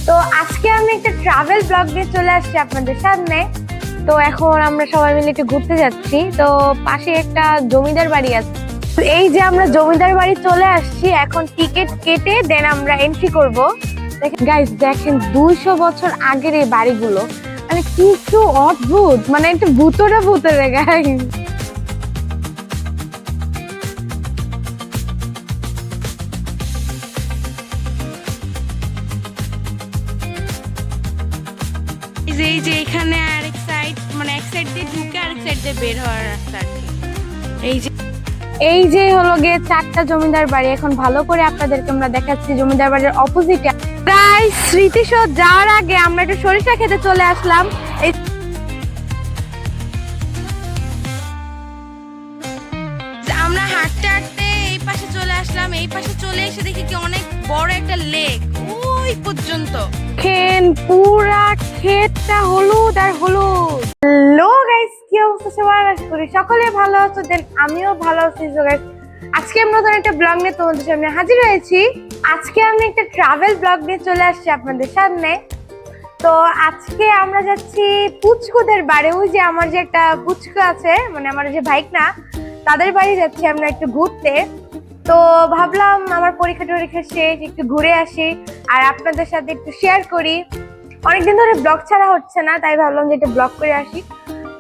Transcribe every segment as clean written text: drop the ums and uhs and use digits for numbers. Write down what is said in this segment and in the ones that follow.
তো আজকে আমি একটা ট্রাভেল ব্লগ নিয়ে চলে আসছি আপনাদের সামনে। তো এখন আমরা সবাই মিলে একটু ঘুরতে যাচ্ছি। তো পাশে একটা জমিদার বাড়ি আছে। এই যে আমরা জমিদার বাড়ি চলে আসছি, এখন টিকিট কেটে দেন আমরা এন্ট্রি করব। দেখেন গাইস, দেখেন 200 বছর আগের এই বাড়িগুলো, মানে কিছু অদ্ভুত, মানে একটু ভূতরে গাইস। এই যে এখানে আরেক সাইড, মানে এক সাইড দিয়ে ঢুকে আরেক সাইড দিয়ে বের হওয়ার রাস্তা আর কি। এই যে হলো গিয়ে 4টা জমিদার বাড়ি। এখন ভালো করে আপনাদেরকে আমরা দেখাচ্ছি জমিদার বাড়ির অপোজিটে। গাইস, স্মৃতিসৌধ যাওয়ার আগে আমরা একটু সরিষা খেতে চলে আসলাম। আমরা হাঁটতে হাঁটতে এই পাশে চলে আসলাম। এই পাশে চলে এসে দেখি কি অনেক বড় একটা লেক, ওই পর্যন্ত পুরা ক্ষেতটা হলুদ আর হলুদ। হ্যালো গাইস, কি অবস্থা সবার? আশা করি সকলে ভালো আছো। দেন আমিও ভালো আছি। সো গাইস, আজকে আমরা নতুন একটা ব্লগ নিয়ে তোমাদের সামনে হাজির হয়েছি। আজকে আমি একটা ট্রাভেল ব্লগ নিয়ে চলে আসছি আপনাদের সামনে। তো আজকে আমরা যাচ্ছি পুচকুদের বাড়ি। ওই যে আমার যে একটা পুচকু আছে, মানে আমার যে ভাইকনা, তাদের বাড়ি যাচ্ছি আমরা একটু ঘুরতে। তো ভাবলাম আমার পরীক্ষা শেষ, একটু ঘুরে আসি আর আপনাদের সাথে একটু শেয়ার করি। অনেকদিন ধরে ব্লগ ছাড়া হচ্ছে না, তাই ভাবলাম যে একটু ব্লগ করে আসি।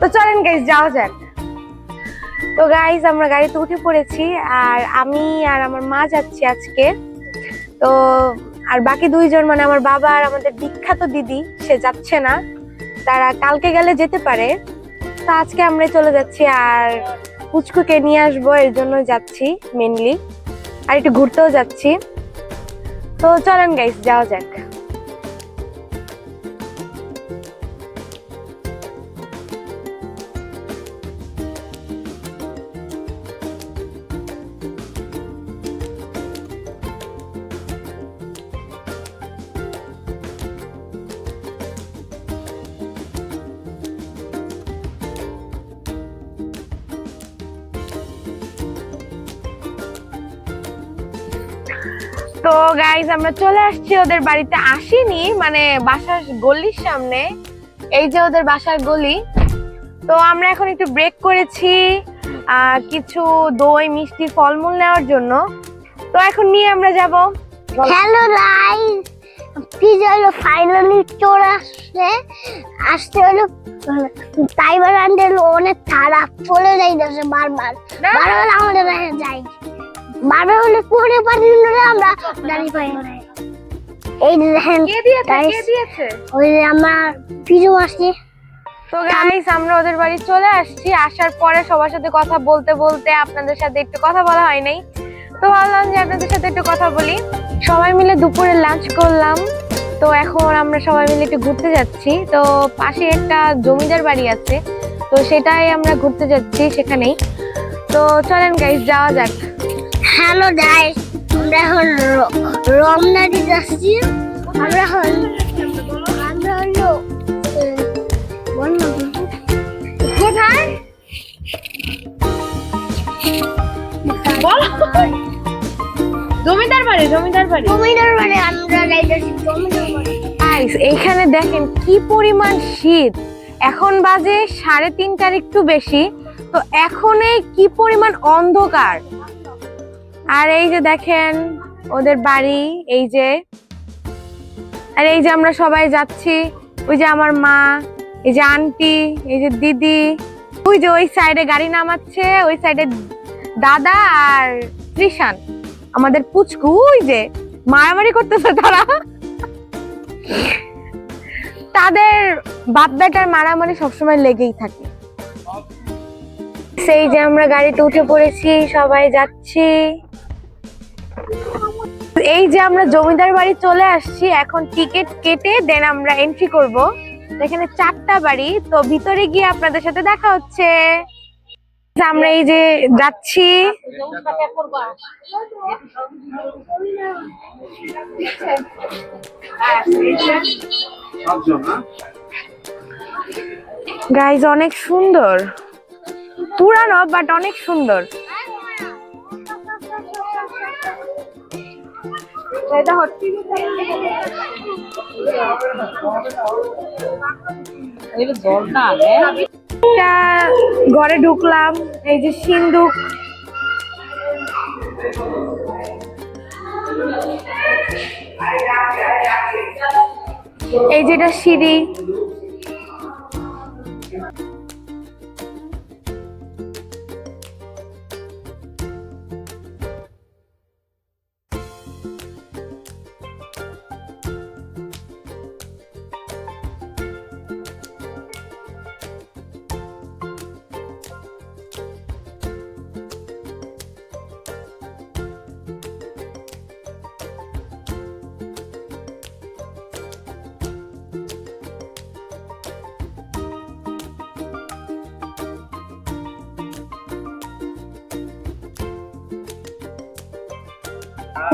তো চলেন গাইস, যাওয়া যাক। তো গাইস, আমরা গাড়িতে উঠে পড়েছি আর আমি আর আমার মা যাচ্ছি আজকে। তো আর বাকি দুইজন, মানে আমার বাবা আর আমাদের বিখ্যাত দিদি, সে যাচ্ছে না, তারা কালকে গেলে যেতে পারে। তো আজকে আমরা চলে যাচ্ছি আর পুচকুকে নিয়ে আসবো, এর জন্য যাচ্ছি মেনলি, আর একটু ঘুরতেও যাচ্ছি। তো চলেন গাইস, যাওয়া যাক। তো গাইজ, আমরা চলে আসছি ওদের বাড়িতে। আসিনি, মানে বাসার গলির সামনে, এই যে ওদের বাসার গলি। তো আমরা এখন একটু ব্রেক করেছি কিছু দই মিষ্টি ফলমূল নেওয়ার জন্য। তো এখন নিয়ে আমরা যাব। হ্যালো গাইস, পিজা হলো ফাইনালি চলে আসতে হলো। টাইবার আন্ডেল অনেক খারাপ, চলে যাইতেছে বারবার আমাদের বাসায় যাই, বারবার হলে পরে পারি আমরা দাঁড়িয়ে পাই না। এই দেখেন ওই যে আমার পিজু আসছে। তো গাইস, আমরা ওদের বাড়ি চলে আসছি। আসার পরে সবার সাথে কথা বলতে বলতে আপনাদের সাথে একটু কথা বলা হয় নাই, তো ভাবলাম যে আপনাদের সাথে একটু কথা বলি। সবাই মিলে দুপুরে লাঞ্চ করলাম। তো এখন আমরা সবাই মিলে একটু ঘুরতে যাচ্ছি। তো পাশে একটা জমিদার বাড়ি আছে, তো সেটাই আমরা ঘুরতে যাচ্ছি সেখানেই। তো চলেন গাইস, যাওয়া যাক। হ্যালো গাইস, আমরা এখন রমনা দিতে যাচ্ছি। আমরা হলো কোথায় জমিদার বাড়ি আমরা যাইতেছি জমিদার বাড়ি। গাইস, এইখানে দেখেন কি পরিমাণ শীত। এখন বাজে 3:30টার একটু বেশি। তো এখনই কি পরিমাণ অন্ধকার। আর এই যে দেখেন ওদের বাড়ি, এই যে, আর এই যে আমরা সবাই যাচ্ছি। ওই যে আমার মা, এই যে আন্টি, এই যে দিদি, ওই যে ওই সাইডে গাড়ি নামাচ্ছে, ওই সাইডে দাদা আর ত্রিশান, আমাদের পুচকু। ওই যে মারামারি করতেছে তারা, তাদের বাপ বেটার মারামারি সবসময় লেগেই থাকে। সেই যে আমরা গাড়িতে উঠে পড়েছি, সবাই যাচ্ছি। এই যে আমরা জমিদার বাড়ি চলে আসছি। এখন টিকিট কেটে দেন আমরা এন্ট্রি করব। এখানে 4টা বাড়ি, তো ভিতরে গিয়ে আপনাদের সাথে দেখা হচ্ছে। আমরা এই যে যাচ্ছি। গাইজ, অনেক সুন্দর, পুরানো বাট অনেক সুন্দর। ঘরে ঢুকলাম, এই যে সিন্দুক, এই যেটা সিঁড়ি,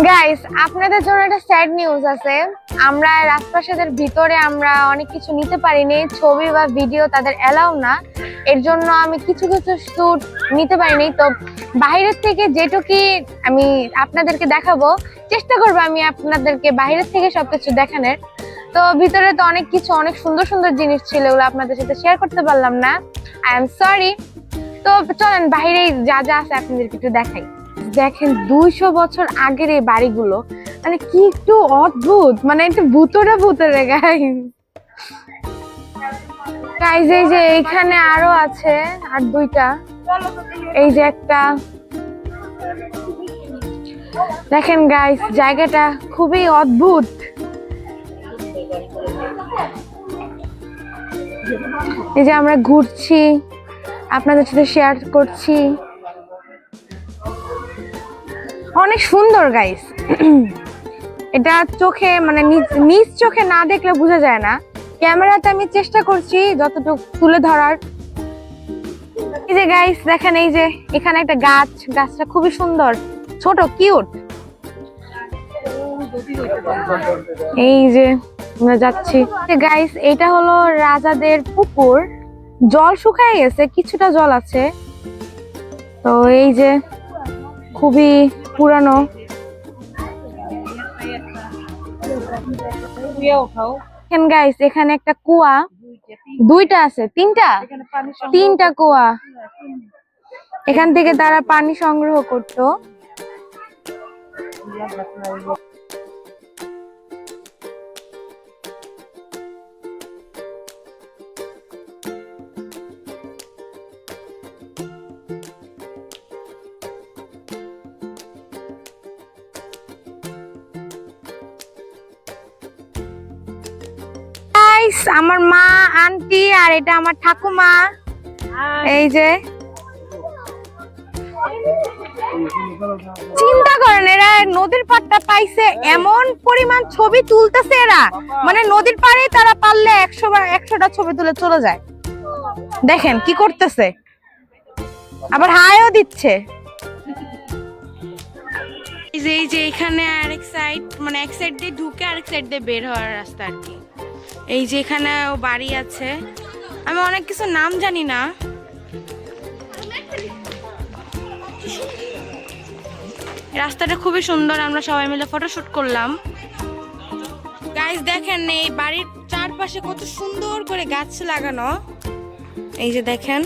গাইস আপনাদের জন্য একটা স্যাড নিউজ আছে। আমরা রাজপ্রাসাদের ভিতরে আমরা অনেক কিছু নিতে পারিনি, ছবি বা ভিডিও তাদের এলাও না, এর জন্য আমি কিছু কিছু শুট নিতে পারিনি। তো বাইরের থেকে যেটুকু আমি আপনাদেরকে দেখাবো, চেষ্টা করবো আমি আপনাদেরকে বাইরের থেকে সবকিছু দেখানোর। তো ভিতরে তো অনেক কিছু, অনেক সুন্দর সুন্দর জিনিস ছিল, ওগুলো আপনাদের সাথে শেয়ার করতে পারলাম না, আই এম সরি। তো চলেন বাইরে যা যা আছে আপনাদেরকে একটু দেখাই। দেখেন 200 বছর আগের এই বাড়িগুলো, মানে কি একটু অদ্ভুত, মানে একটু ভূতরে ভূতরে গাইস। এই যে এইখানে আরো আছে, আর দুইটা, এই যে একটা, দেখেন গাইস জায়গাটা খুবই অদ্ভুত। এই যে আমরা ঘুরছি, আপনাদের সাথে শেয়ার করছি, অনেক সুন্দর গাইস। এটা চোখে মানে নিজ চোখে না দেখলে বোঝা যায় না, ক্যামেরাতে আমি চেষ্টা করছি যতটুকু তুলে ধরার। এই যে গাইস দেখেন, এই যে এখানে একটা গাছ, গাছটা খুবই সুন্দর, ছোট কিউট। এই যে আমরা যাচ্ছি গাইস, এটা হলো রাজাদের পুকুর, জল শুকায় গেছে, কিছুটা জল আছে। তো এই যে খুবই পুরানো। গাইস এখানে একটা কুয়া, দুইটা আছে, তিনটা কুয়া, এখান থেকে তারা পানি সংগ্রহ করতো। আমার মা, আন্টি, আর এটা আমার ঠাকুমা। এই যে চিন্তা করেন, এরা নদীর পাড়টা পাইছে, এমন পরিমাণ ছবি তুলতেছে এরা, মানে নদীর পাড়ে তারা পারলে 100টা ছবি তুলে চলে যায়। দেখেন কি করতেছে, আবার হাইও দিচ্ছে। এই যে এখানে আরেক সাইড, মানে এক সাইড দিয়ে ঢুকে আরেক সাইড দিয়ে বের হওয়ার রাস্তা আর কি। এই যে এখানে বাড়ি আছে, আমি অনেক কিছু নাম জানি না। রাস্তাটা খুবই সুন্দর, আমরা সবাই মিলে ফটোশুট করলাম। গাইস দেখেন এই বাড়ির চারপাশে কত সুন্দর করে গাছ লাগানো, এই যে দেখেন।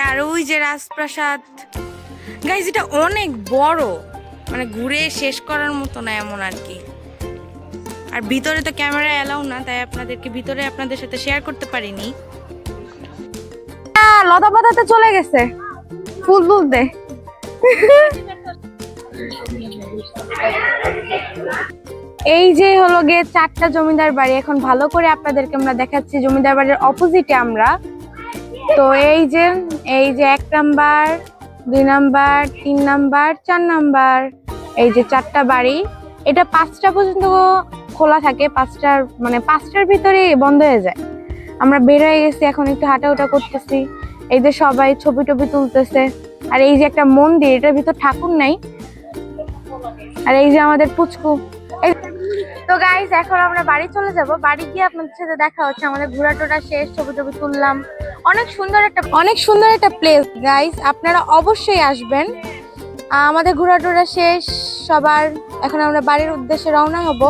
আর ওই যে রাজপ্রাসাদ গাইস, এটা অনেক বড়, মানে ঘুরে শেষ করার মতো না এমন আর কি। আর ভিতরে তো ক্যামেরা এলাও না, তাই আপনাদেরকে ভিতরে আপনাদের সাথে শেয়ার করতে পারিনি। লতা পাতাতে চলে গেছে ফুল তুলতে। এই যে হলো গিয়ে 4টা জমিদার বাড়ি। এখন ভালো করে আপনাদেরকে আমরা দেখাচ্ছি জমিদার বাড়ির অপোজিটে আমরা। তো এই যে 1 নাম্বার, 2 নাম্বার, 3 নাম্বার, 4 নাম্বার, এই যে 4টা বাড়ি। এটা 5টা পর্যন্ত খোলা থাকে, 5টার ভিতরে বন্ধ হয়ে যায়। আমরা বের হয়ে গেছি, এখন একটু হাঁটাহুটা করতেছি। এই যে সবাই ছবি টবি তুলতেছে। আর এই যে একটা মন্দির, এটার ভিতর ঠাকুর নাই। আর এই যে আমাদের পুচকু। তো গাইস এখন আমরা বাড়ি চলে যাব, বাড়ি গিয়ে আপনাদের সাথে দেখা হচ্ছে। আমাদের ঘোরাটোটা শেষ, ছবি টবি তুললাম। অনেক সুন্দর একটা প্লেস গাইস, আপনারা অবশ্যই আসবেন। আমাদের ঘোরাটোরা শেষ সবার, এখন আমরা বাড়ির উদ্দেশ্যে রওনা হব।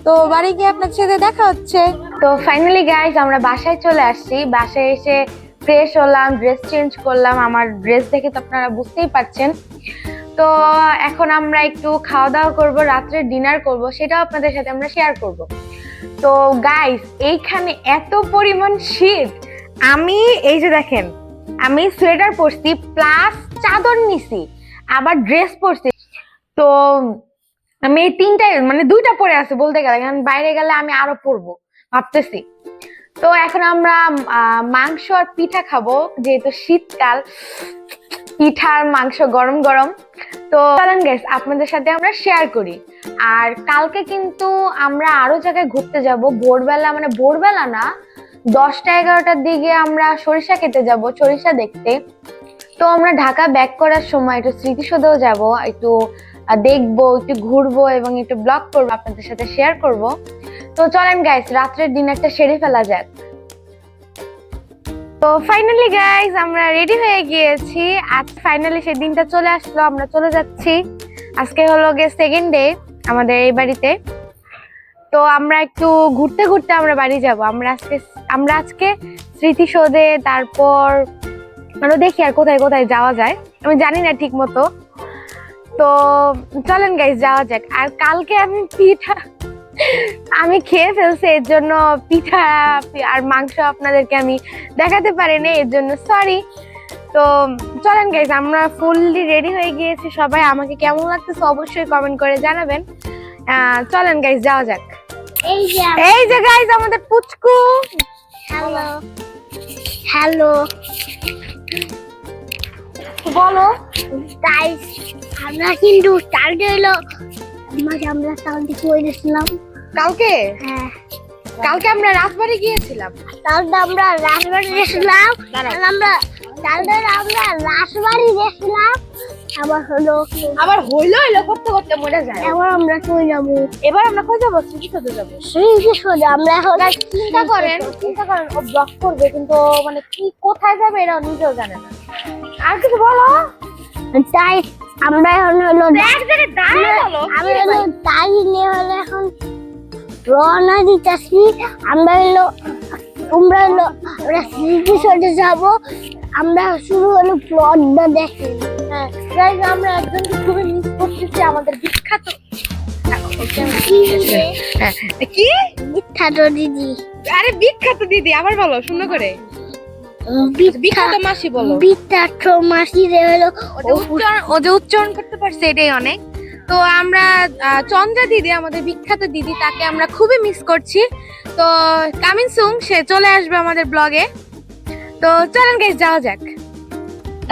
তো বাড়ি গিয়ে আপনার সাথে দেখা হচ্ছে। তো ফাইনালি গাইজ আমরা বাসায় চলে আসছি। বাসায় এসে ফ্রেশ হলাম, ড্রেস চেঞ্জ করলাম। আমার ড্রেস দেখে তো আপনারা বুঝতেই পারছেন। তো এখন আমরা একটু খাওয়া দাওয়া করব, রাত্রে ডিনার করব, সেটাও আপনাদের সাথে আমরা শেয়ার করব। তো গাইজ এইখানে এত পরিমাণ শীত, আমি এই যে দেখেন আমি সোয়েটার পরছি প্লাস চাদর নিছি, আবার ড্রেস পরছি। তো আমি এই তিনটাই মানে দুইটা পরে আছি বলতে গেলে, কারণ বাইরে গেলে আমি আরো পরবো ভাবতেছি। তো এখন আমরা মাংস আর পিঠা খাবো, যেহেতু শীতকাল, পিঠা আর মাংস গরম গরম। তো চলেন গাইস আপনাদের সাথে আমরা শেয়ার করি। আর কালকে কিন্তু আমরা আরো জায়গায় ঘুরতে যাব ভোরবেলা, মানে ভোরবেলা না 10টা-11টার দিকে আমরা সরিষা খেতে যাব, সরিষা দেখতে। তো আমরা ঢাকা ব্যাক করার সময় একটু স্মৃতিসৌধেও যাব, একটু দেখবো, একটু ঘুরবো এবং একটু ব্লগ করবো, আপনাদের সাথে শেয়ার করব। তো চলেন গাইস রাত্রের ডিনারটা সেরে ফেলা যাক। তো ফাইনালি গাইস আমরা রেডি হয়ে গিয়েছি। আজ ফাইনালি সেই দিনটা চলে আসলো, আমরা চলে যাচ্ছি। আজকে হলো গিয়ে সেকেন্ড ডে আমাদের এই বাড়িতে। তো আমরা একটু ঘুরতে ঘুরতে আমরা বাড়ি যাব। আমরা আজকে স্মৃতিসৌধে, তারপর আরো দেখি আর কোথায় কোথায় যাওয়া যায়, আমি জানি না ঠিক মতো। তো চলেন গাইস যাওয়া যাক। আর কালকে আমি খেয়ে ফেলছি, এর জন্য পিঠা আর মাংস আপনাদেরকে আমি দেখাতে পারিনি, এর জন্য সরি। তো চলেন গাইস আমরা ফুললি রেডি হয়ে গিয়েছি সবাই। আমাকে কেমন লাগতেছে অবশ্যই কমেন্ট করে জানাবেন। চলেন গাইস যাওয়া যাক। এই যে গাইস আমাদের পুচকু। হ্যালো হ্যালো, বলো গাইস আমরা কিন্তু কালকে হলো আমরা কালকে করেছিলাম। কালকে হ্যাঁ, কালকে আমরা রাজবাড়ি গিয়েছিলাম। কালকে আমরা রাজবাড়ি গেছিলাম। কালকে আমরা রাজবাড়ি গেছিলাম। আবার হইলো করতে করতে মরে যায়। এবার আমরা কই যাবো? এবার আমরা কই যাবো? স্মৃতিসৌধে যাবো। স্মৃতিসৌধে আমরা এখন চিন্তা করেন ও ব্লগ করবে, কিন্তু মানে কি কোথায় যাবে এটা নিজেও জানে না। আর কিছু বলো। তাই আমরা এখন হলো এক জায়গায় দাঁড়িয়ে বলো। আমি হলো তাই নিয়ে হলো এখন রওনা দিতেছি। আমরা হলো আমরা স্মৃতিসৌধে যাবো। আমরা শুরু হলো প্লটটা দেখি। হ্যাঁ আমরা একজনকে খুবই মিস করতেছি, আমাদের বিখ্যাত কি বিখ্যাত দিদি। আরে বিখ্যাত দিদি আবার বলো সুন্দর করে। বিখ্যাত মাসি বলো। বিখ্যাত মাসি রে হলো ও যে উচ্চারণ করতে পারছে এটাই অনেক। তো আমরা চন্দ্রা দিদি, আমাদের বিখ্যাত দিদি, তাকে আমরা খুবই মিস করছি। তো কামিং সুন সে চলে আসবে আমাদের ব্লগে। তো চলেন গাইস যাওয়া যাক।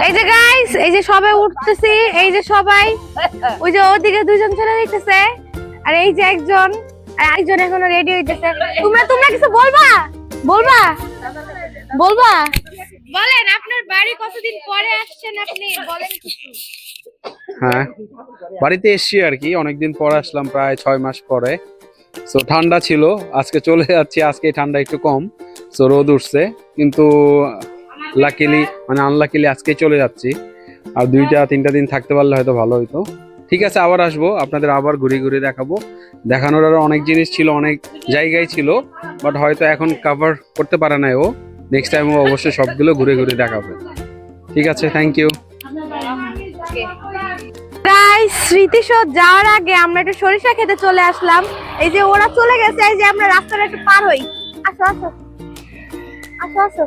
এই যে গাইস এই যে সবাই উঠতেছি, এই যে সবাই, ওই যে ওদিকে দুইজন চলে যাইতেছে, আর এই যে একজন, আর আরেকজন এখনো রেডি হইতেছে। তোমরা কিছু বলবা বলেন। আপনার বাড়ি কতদিন পরে আসছেন আপনি, বলেন কিছু। হ্যাঁ, বাড়িতে এসছি আর কি, অনেকদিন পর আসলাম, প্রায় 6 মাস পরে। সো ঠান্ডা ছিল, আজকে চলে যাচ্ছি। আজকে ঠান্ডা একটু কম, সো রোদ উঠছে, কিন্তু লাকিলি মানে আনলাকিলি আজকে চলে যাচ্ছি। আর 2-3টা দিন থাকতে পারলে হয়তো ভালো হইতো। ঠিক আছে, আবার আসবো, আপনাদের আবার ঘুরে ঘুরে দেখাবো। দেখানোর আরো অনেক জিনিস ছিল, অনেক জায়গায় ছিল, বাট হয়তো এখন কভার করতে পারে না ও। নেক্সট টাইম ও অবশ্যই সবগুলো ঘুরে ঘুরে দেখাবে। ঠিক আছে, থ্যাংক ইউ। গাইস স্মৃতিসৌধ যাওয়ার আগে আমরা একটু সরিষা খেতে চলে আসলাম। এই যে ওরা চলে গেছে, এই যে আমরা রাস্তাটা একটু পার হই। আসো আসো আসো আসো,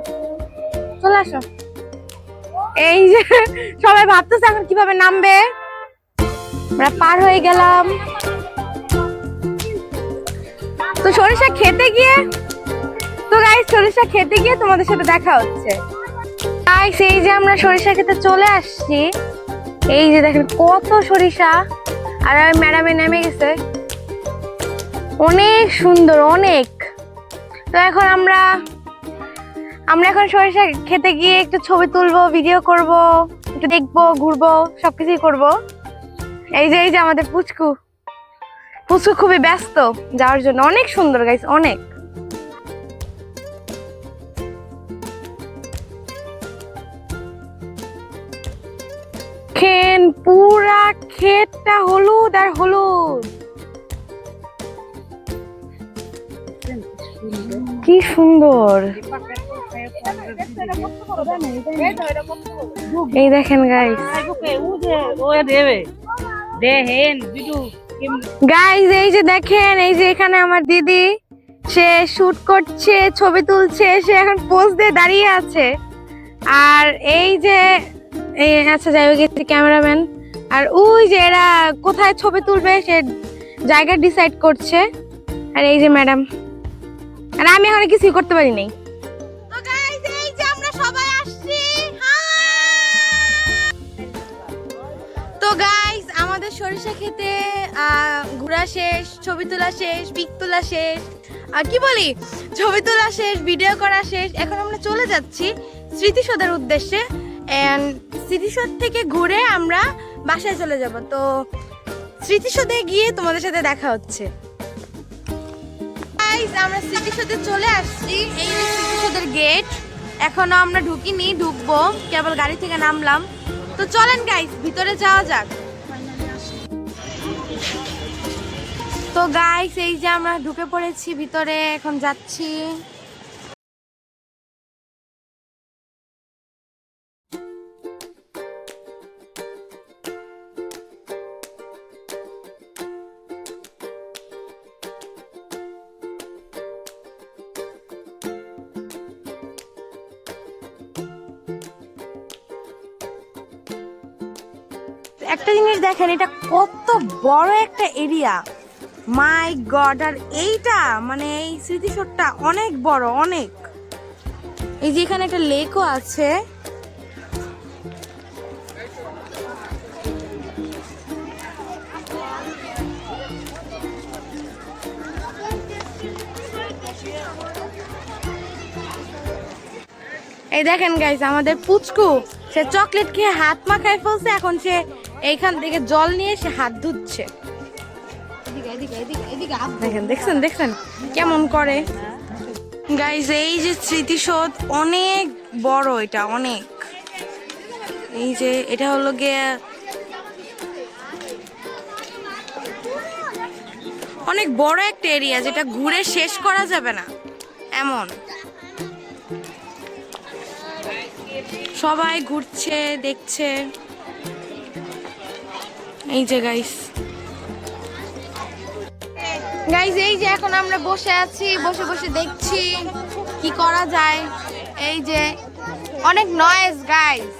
চলে আসো। এই যে সবাই ভাবতেছে এখন কিভাবে নামবে, আমরা পার হয়ে গেলাম। তো সরিষা খেতে গিয়ে তোমাদের সাথে দেখা হচ্ছে। গাইস এই যে আমরা সরিষা খেতে চলে আসছি, এই যে দেখেন কত সরিষা। আর ম্যাডামে নেমে গেছে, অনেক সুন্দর অনেক। তো এখন আমরা এখন সরিষা খেতে গিয়ে একটু ছবি তুলবো, ভিডিও করব, একটু দেখবো, ঘুরবো, সবকিছুই করব। এই যে আমাদের পুচকু খুবই ব্যস্ত যাওয়ার জন্য। অনেক সুন্দর গাইস, অনেক। পুরা ক্ষেতটা হলুদ আর হলুদ। কি সুন্দর। এই দেখেন গাইস, গাইস এই যে দেখেন, এই যে এখানে আমার দিদি, সে শুট করছে, ছবি তুলছে, সে এখন পোজ দিয়ে দাঁড়িয়ে আছে। আর এই যে আচ্ছা যাই হোক, ক্যামেরাম্যান আর ওই যে এরা কোথায় ছবি তুলবে সে জায়গা ডিসাইড করছে। আর এই যে ম্যাডাম, আর আমি এখন কিছুই করতে পারি নাই। তো গাইস এই যে আমরা সবাই আসছি। তো গাইস আমাদের সরিষা খেতে ঘোরা শেষ, ছবি তোলা শেষ, পিক তোলা শেষ, আর কি বলি, ছবি তোলা শেষ, ভিডিও করা শেষ। এখন আমরা চলে যাচ্ছি স্মৃতিসৌধের উদ্দেশ্যে। এন্ড স্মৃতিসৌধ থেকে ঘুরে আমরা বাসায় চলে যাব। তো স্মৃতিসৌধে গিয়ে তোমাদের সাথে দেখা হচ্ছে। গাইস আমরা স্মৃতিসৌধে চলে আসছি। এই যে স্মৃতিসৌধের গেট, এখনো আমরা ঢুকিনি, ঢুকবো, কেবল গাড়ি থেকে নামলাম। তো চলেন গাইস ভিতরে যাওয়া যাক। তো গাইস এই যে আমরা ঢুকে পড়েছি ভিতরে, এখন যাচ্ছি। একটা জিনিস দেখেন, এটা কত বড় একটা এরিয়া, মাই গড। আর এইটা মানে এই স্মৃতিসৌধটা অনেক বড়, অনেক। এই যে এখানে একটা লেকও আছে। এই দেখেন গাইস আমাদের পুচকু, সে চকলেট খেয়ে হাত মাখায় ফেলছে, এখন সে এইখান থেকে জল নিয়ে সে হাত ধুচ্ছে। দেখেন, দেখছেন দেখছেন কেমন করে। গাইস এই যে স্মৃতিসৌধ অনেক বড়, এটা অনেক। এই যে এটা হলো গিয়ে অনেক বড় একটা এরিয়া, যেটা ঘুরে শেষ করা যাবে না এমন। সবাই ঘুরছে, দেখছে। এই যে গাইস, গাইস এই যে এখন আমরা বসে আছি, বসে বসে দেখছি কি করা যায়। এই যে অনেক নয়েজ গাইস।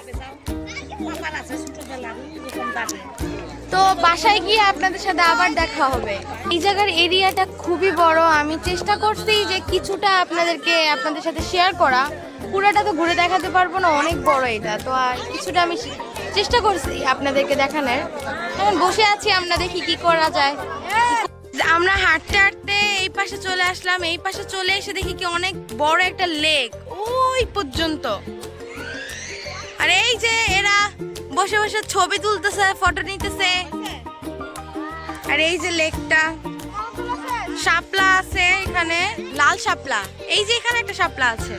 তো বাসায় গিয়ে আপনাদের সাথে আবার দেখা হবে। এই জায়গার এরিয়াটা খুবই বড়। আমি চেষ্টা করছি যে কিছুটা আপনাদের সাথে শেয়ার করা, পুরাটা তো ঘুরে দেখাতে পারবো না, অনেক বড় এটা। তো আর কিছুটা আমি চেষ্টা করছি আপনাদেরকে দেখানোর। এখন বসে আছি, আমরা দেখি কি করা যায়। আমরা হাঁটতে হাঁটতে এই পাশে চলে আসলাম। এই পাশে চলে এসে দেখি কি অনেক বড় একটা লেক ওই পর্যন্ত। আর এই যে এরা বসে বসে ছবি তুলতেছে, ফটো নিতেছে। আর এই যে লেকটা, শাপলা আছে এখানে, লাল শাপলা। এই যে এখানে একটা শাপলা আছে,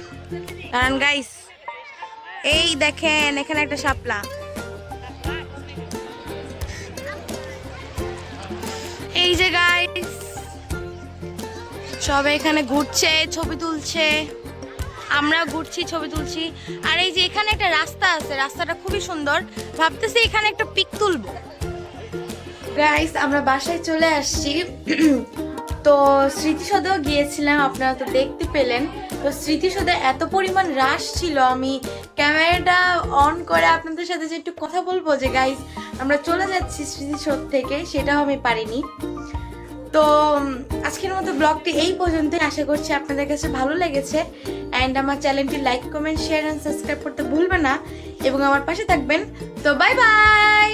কারণ গাইস এই দেখেন এখানে একটা শাপলা। এই যে গাইস সবাই এখানে ঘুরছে, ছবি তুলছে, আমরা ঘুরছি, ছবি তুলছি। আর এই যে এখানে একটা রাস্তা আছে, রাস্তাটা খুবই সুন্দর, ভাবতেছি এখানে একটা পিক তুলবো। গাইস আমরা বাসায় চলে আসছি। তো স্মৃতিসৌধেও গিয়েছিলাম, আপনারা তো দেখতে পেলেন। তো স্মৃতিসৌধে এত পরিমাণ রাশ ছিল, আমি ক্যামেরাটা অন করে আপনাদের সাথে যে একটু কথা বলবো যে গাইস আমরা চলে যাচ্ছি স্মৃতিসৌধ থেকে, সেটাও আমি পারিনি। তো আজকের মতো ব্লগটি এই পর্যন্তই। আশা করছি আপনাদের কাছে ভালো লেগেছে। অ্যান্ড আমার চ্যানেলটি like, comment, share and subscribe করতে ভুলবেন না এবং আমার পাশে থাকবেন। তো বাই বাই।